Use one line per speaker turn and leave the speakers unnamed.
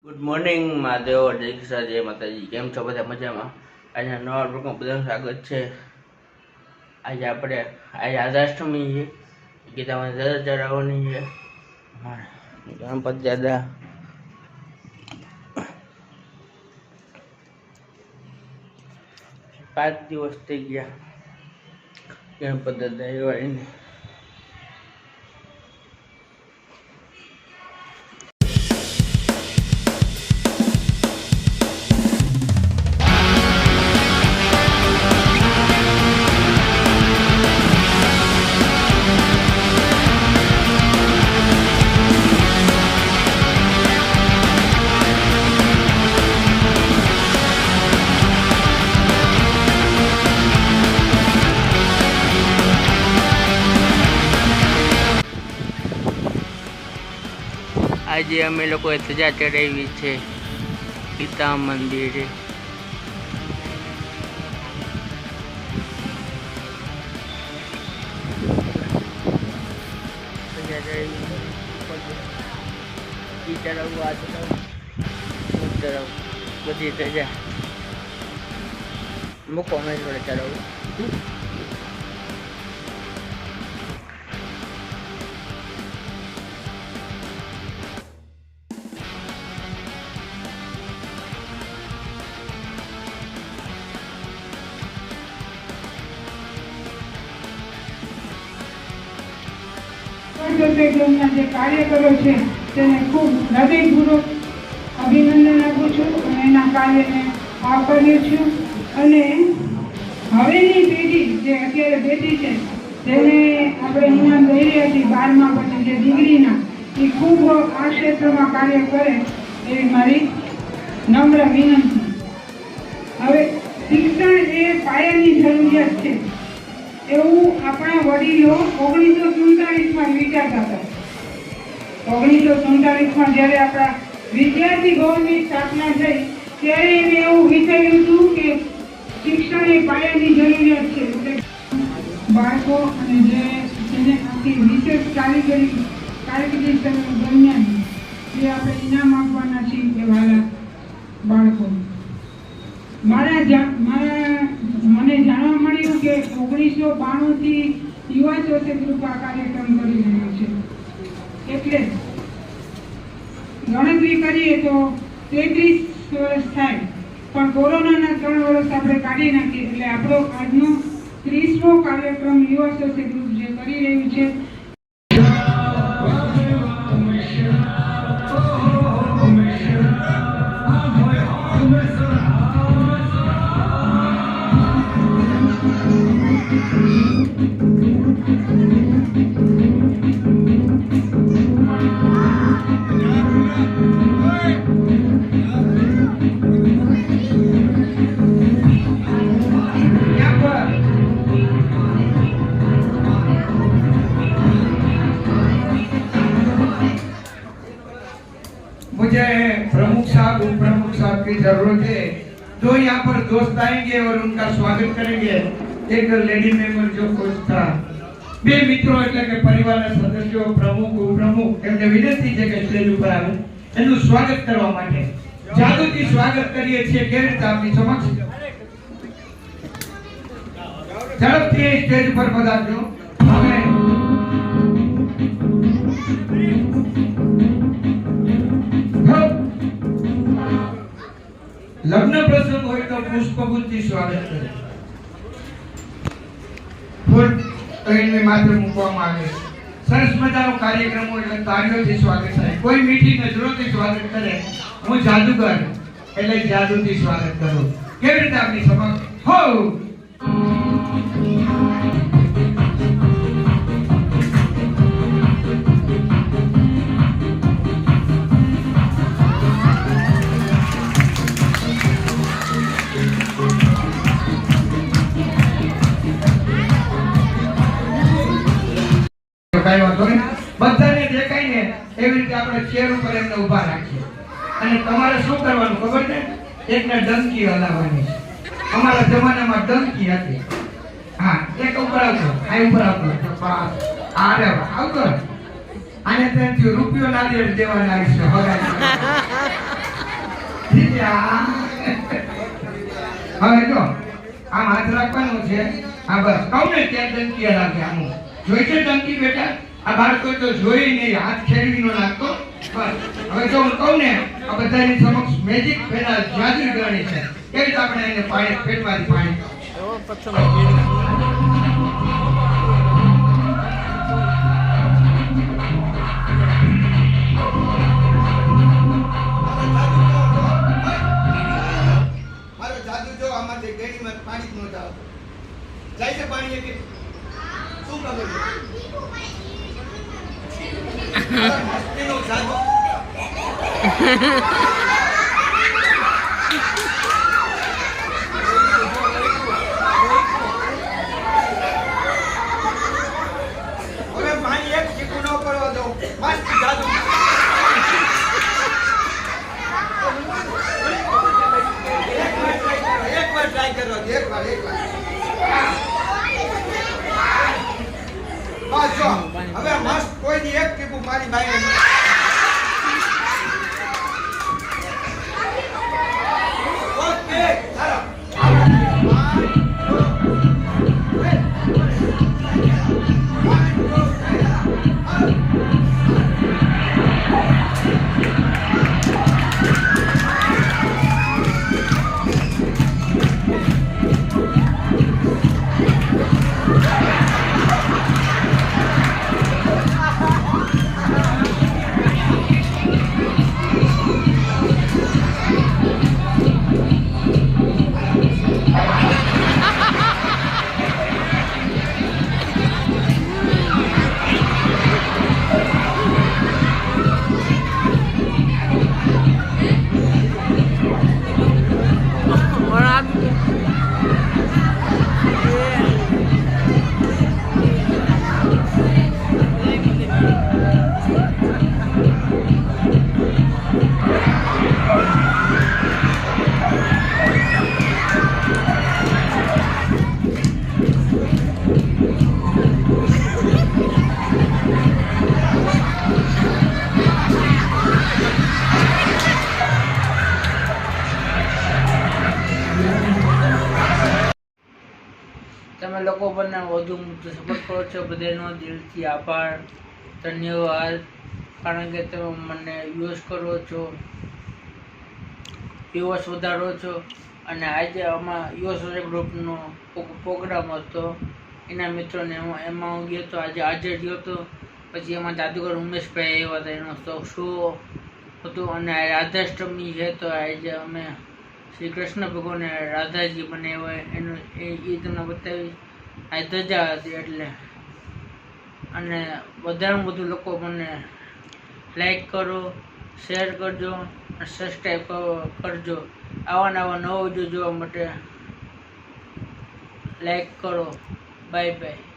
Good morning Mahadev જય કિશોર જય માતાજી. કેમ છો બધા? મજામાં? આજના નવા બ્લોગમાં બધાનું સ્વાગત છે. આજે આધાષ્ટમી છે. ગીતામાં દાદા ચડાવવાની છે. ગણપત દાદા પાંચ દિવસ થઈ ગયા ગણપત દાદા એવાને. આજે અમે લોકોએ સજા ચડાવી છે ગીતા મંદિરે. સજા ચડાવી ચડાવવું આ ચડાવવું બધી સજા મૂકો અમે જોડે ચડાવવું.
જે કાર્યકરો છે તેને ખૂબ હૃદયપૂર્વક અભિનંદન આપું છું અને એના કાર્યને આવકાર્યું છું. અને હવેની પેઢી જે અત્યારે બેઠી છે તેને આપણે ઇનામ દઈ રહ્યા છીએ 12મા પછી જે ડિગ્રીના, એ ખૂબ આ ક્ષેત્રમાં કાર્ય કરે એવી મારી નમ્ર વિનંતી. હવે શિક્ષણ એ પાયાની જરૂરિયાત છે એવું આપણા વડીલો 1947માં વિચારતા હતા. 1947માં જ્યારે આપણા વિદ્યાર્થી ભવનની સ્થાપના થઈ ત્યારે એને એવું વિચાર્યું હતું કે શિક્ષણ એ પાયાની જરૂરિયાત છે. એટલે બાળકો અને જેને આખી વિશેષ કારકિર્દી દરમિયાન જે આપણે ઇનામ આપવાના છીએ એ વાલા બાળકો. મને જાણવા મળ્યું કે 1992 થી યુવા સોશિયલ ગ્રુપ આ કાર્યક્રમ કરી રહ્યો છે. એટલે ગણતરી કરીએ તો 33 વર્ષ થાય, પણ કોરોનાના 3 વર્ષ આપણે કાઢી નાખીએ એટલે આપણો આજનો 30મો કાર્યક્રમ યુવા સોશિયલ ગ્રુપ જે કરી રહ્યું છે.
मुझे प्रमुख साहब उप प्रमुख साहब की जरूरत है, जो यहाँ पर दोस्त आएंगे और उनका स्वागत करेंगे. एक लेडी मेंबर जो खुश था, બે મિત્રો એટલે કે પરિવારના સદસ્યો પ્રમુખ ઉપપ્રમુખ એમને વિનંતી છે કે સ્ટેજ ઉપર આવે એનું સ્વાગત કરવા માટે જાદુથી સ્વાગત કરીએ છીએ. કેવી રીતે આપની સમક્ષ ઝડપથી સ્ટેજ ઉપર પધારજો. હવે લગ્ન પ્રસંગ હોય તો પુષ્પગુચ્છથી સ્વાગત કરે. ફૂલ કહીને માથે મૂકવામાં આવે. સરસ મજાનો કાર્યક્રમ હોય એટલે તાળીઓથી સ્વાગત થાય. કોઈ મીઠી નજરોથી સ્વાગત કરે. હું જાદુગર એટલે જાદુથી સ્વાગત કરું. કેવી રીતે આપની સમક્ષ હો બધાને દેખાય ને એવી રીતે આપણે ચેર ઉપર એમને ઊભા રાખીએ. અને તમારે શું કરવાનું ખબર છે? એકને ડંકી હલાવવાની છે. અમારા જમાનામાં ડંકી હતી. હા, એક ઉપર આવતો, આ ઉપર આવતો, આરે આવતો. આને ત્યાંથી રૂપિયો નારિયેળ દેવાના છે. હવે જો આમ હાથ રાખવાનો છે. હા બસ કહું ને ત્યાં ડંકી લાગે આનું જોઈ છે ડંકી બેટા આ બાળકો તો જોઈ નહીં હાથ ખેડવી નો નાખતો બસ. હવે જો હું કહું ને આ બધાની સમક્ષ મેજિક પેલા જાદુ ગણી છે કેવી રીતે આપણે એને પાણી પેટમાંથી પાણી
મારો જાદુ જો આમાંથી ગેડીમાં પાણી જ નહોતા જાય છે પાણી એક શું ખબર મસ્તીનો જાદુ હવે પાણી એક ચીકુ ન પડવા દો મસ્ત જાદુ એક વાર ટ્રાય કરો એક વાર બસ જો હવે મસ્ત કોઈ દી એક ટીપુ મારી બાઈને ઓકે ચાલો
તમે લોકો બંને વધુ સપોર્ટ કરો છો બધાનો દિલથી આભાર ધન્યવાદ. કારણ કે તમે મને યુઝ કરો છો વ્યુઅર્સ વધારો છો. અને આજે આમાં યુએસ ગ્રુપનો પ્રોગ્રામ હતો એના મિત્રોને એમાં હું ગયો હતો આજે હાજર ગયો હતો. પછી એમાં જાદુગર ઉમેશભાઈ આવ્યા હતા એનો શો હતો. અને રાધાષ્ટમી છે તો આજે અમે શ્રી કૃષ્ણ ભગવાને રાધાજી બનાવ્યા એનું એ તમને બતાવી. આ ધજા હતી એટલે. અને વધારેમાં વધુ લોકો મને લાઈક કરો, શેર કરજો અને સબસ્ક્રાઈબ કરજો. આવા નવા નવો વિડીયો જોવા માટે લાઈક કરો. Bye bye.